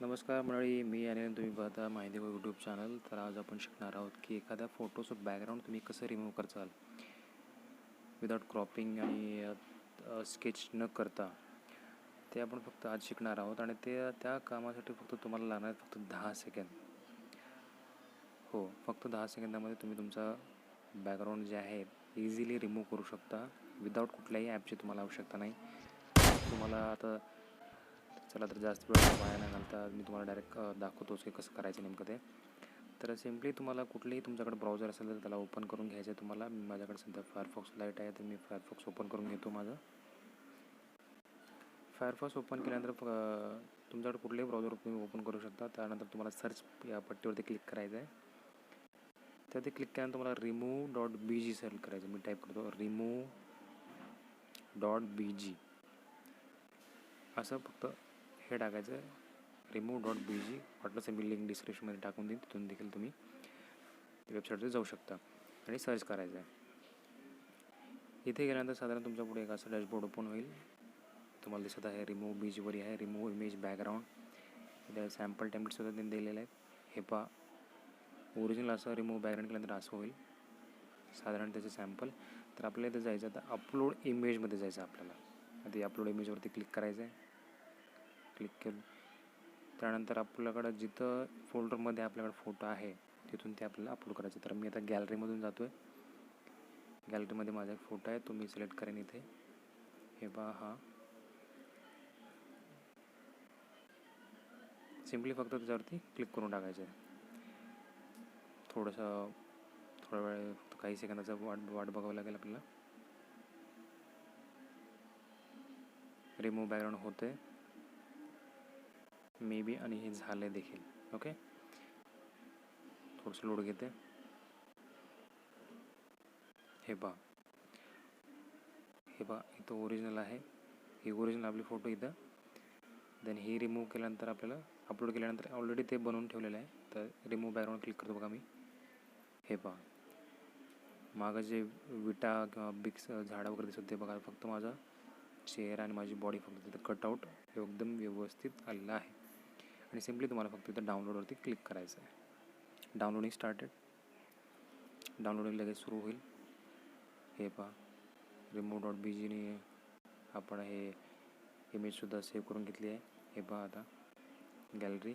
नमस्कार मंडळी, मी आणि तुम्ही पाहता MahitiKaO यूट्यूब चॅनल. तर आज आपण शिकणार आहोत की एखाद्या फोटोचं बॅकग्राऊंड तुम्ही कसं रिमूव्ह करचाल विदाउट क्रॉपिंग आणि स्केच न करता. ते आपण फक्त आज शिकणार आहोत आणि त्या कामासाठी फक्त तुम्हाला लागणार फक्त 10 सेकंद. हो, फक्त 10 सेकंदामध्ये तुम्ही तुमचा बॅकग्राऊंड जे आहे इझिली रिमूव्ह करू शकता विदाउट कुठल्याही ॲपची तुम्हाला आवश्यकता नाही. तुम्हाला आता चला तर जास्त वेळ वाया नाही घालता मी तुम्हाला डायरेक्ट दाखवतोच की कसं करायचं नेमकं ते. तर सिम्पली तुम्हाला कुठलेही तुमच्याकडे ब्राउझर असेल तर त्याला ओपन करून घ्यायचं आहे तुम्हाला. माझ्याकडे सध्या फायरफॉक्स लाईट आहे तर मी फायरफॉक्स ओपन करून घेतो. माझं फायरफॉक्स ओपन केल्यानंतर तुमच्याकडे कुठलेही ब्राउझर तुम्ही ओपन करू शकता. त्यानंतर तुम्हाला सर्च या पट्टीवरती क्लिक करायचं आहे. तर ते क्लिक केल्यानंतर तुम्हाला remove.bg सिलेक्ट करायचं. मी टाईप करतो remove.bg असं फक्त हे टाकायचं आहे. remove.bg वाटलं मी लिंक डिस्क्रिप्शनमध्ये टाकून देईन, तिथून देखील तुम्ही वेबसाईटवर जाऊ शकता आणि सर्च करायचं आहे. इथे गेल्यानंतर साधारण तुमच्या पुढे एक असं डॅशबोर्ड ओपन होईल. तुम्हाला दिसत आहे रिमूव्ह बीजवरी आहे रिमूव्ह इमेज बॅकग्राऊंड. इथे सॅम्पल टेम्पलेटसुद्धा त्यांनी दिलेले आहेत. हे पहा, ओरिजिनल असं रिमूव्ह बॅकग्राऊंड केल्यानंतर असं होईल साधारण त्याचे सॅम्पल. तर आपल्याला इथं जायचं आता अपलोड इमेजमध्ये जायचं आपल्याला. आता अपलोड इमेजवरती क्लिक करायचं आहे. क्लिक केलं त्यानंतर आपल्याकडं जिथं फोल्डरमध्ये आपल्याकडे फोटो आहे तिथून ते आपल्याला अपलोड करायचं. तर मी आता गॅलरीमधून जातो आहे. गॅलरीमध्ये माझा एक फोटो आहे तो मी सिलेक्ट करेन इथे. हे पहा, हा सिम्पली फक्त त्याच्यावरती क्लिक करून टाकायचं आहे. थोडा वेळ फक्त काही सेकंदाचा वाट बघावं लागेल आपल्याला. रिमूव्ह बॅकग्राऊंड होते मे बी आणि हे झालं देखील. ओके, थोडंसं लोड घेते. हे पहा इथं ओरिजिनल आहे. ही ओरिजिनल आपली फोटो इथं. देन ही रिमूव्ह केल्यानंतर आपल्याला अपलोड केल्यानंतर ऑलरेडी ते बनवून ठेवलेलं आहे. तर रिमूव्ह बॅकग्राऊंड क्लिक करतो बघा मी. हे पहा, मागं जे विटा किंवा बिग्स झाडं वगैरे दिसत ते बघा. फक्त माझा चेहरा आणि माझी बॉडी फक्त तिथं कटआउट एकदम व्यवस्थित आलेलं आहे. आणि सिम्पली तुम्हाला फक्त इथं डाउनलोडवरती क्लिक करायचं आहे. Downloading started. डाउनलोडिंग लगेच सुरू होईल. हे पहा, remove.bgने आपण हे इमेजसुद्धा सेव्ह करून घेतली आहे. हे पहा आता गॅलरी.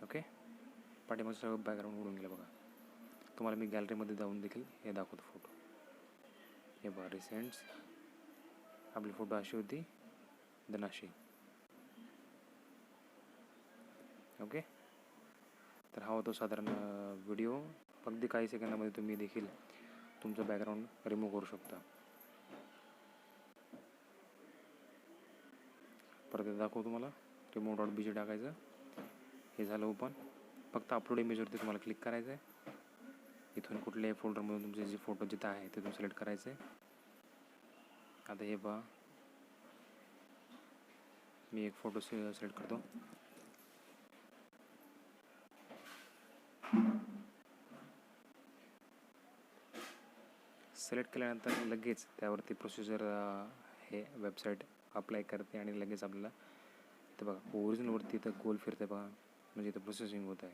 ओके, पाठीमागचं सगळं बॅकग्राऊंड उडून गेलं बघा. तुम्हाला मी गॅलरीमध्ये जाऊन देखील हे दाखवतो फोटो. हे पहा, रिसेंट्स आपली फोटो अशी होती, देन अशी. ओके, तर हा होतो साधारण व्हिडिओ. अगदी काही सेकंदामध्ये तुम्ही देखील तुमचं बॅकग्राऊंड रिमूव्ह करू शकता. परत दाखवतो तुम्हाला. remove.bg टाकायचं. हे झालं ओपन. फक्त अपलोड इमेजवरती तुम्हाला क्लिक करायचं आहे. इथून कुठल्याही फोल्डरमधून तुमचे जे फोटो जिथं आहे तिथून सिलेक्ट करायचं आहे. आता हे पहा, मी एक फोटो सिलेक्ट करतो. सिलेक्ट केल्यानंतर लगेच त्यावरती प्रोसिजर हे वेबसाईट अप्लाय करते आणि लगेच आपल्याला इथं बघा ओरिजिनलवरती इथं गोल फिरते बघा, म्हणजे इथं प्रोसेसिंग होत आहे.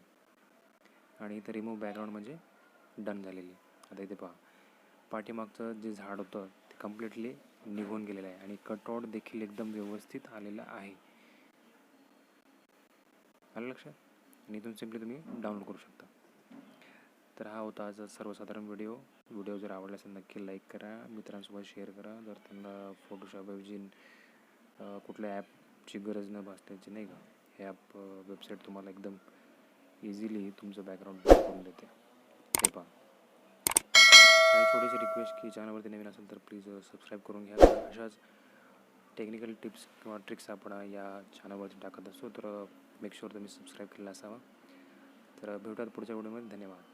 आणि इथं रिमूव्ह बॅकग्राऊंड म्हणजे डन झालेली. आता इथे पहा, पाठीमागचं जे झाड होतं ते कम्प्लिटली निघून गेलेलं आहे आणि कटआउट देखील एकदम व्यवस्थित आलेलं आहे. आलं लक्षात? आणि इथून सिम्पली तुम्ही डाउनलोड करू शकता. तर हा होता आज सर्वसाधारण व्हिडिओ जर आवडला असेल नक्की लाईक करा, मित्रांसोबत शेअर करा. जर त्यांना फोटोशॉपऐवजी कुठल्या ॲपची गरज न भासण्याची नाही का, हे ॲप वेबसाईट तुम्हाला एकदम इझिली तुमचं बॅकग्राऊंड करून देते. हे पहा, आणि छोटीशी रिक्वेस्ट की चॅनलवरती नवीन असेल तर प्लीज सबस्क्राईब करून घ्या. अशाच टेक्निकल टिप्स किंवा ट्रिक्स आपण या चॅनलवरती टाकत असतो. तर मेक शुअर तुम्ही सबस्क्राईब केलेला असावा. तर भेटूयात पुढच्या व्हिडिओमध्ये. धन्यवाद.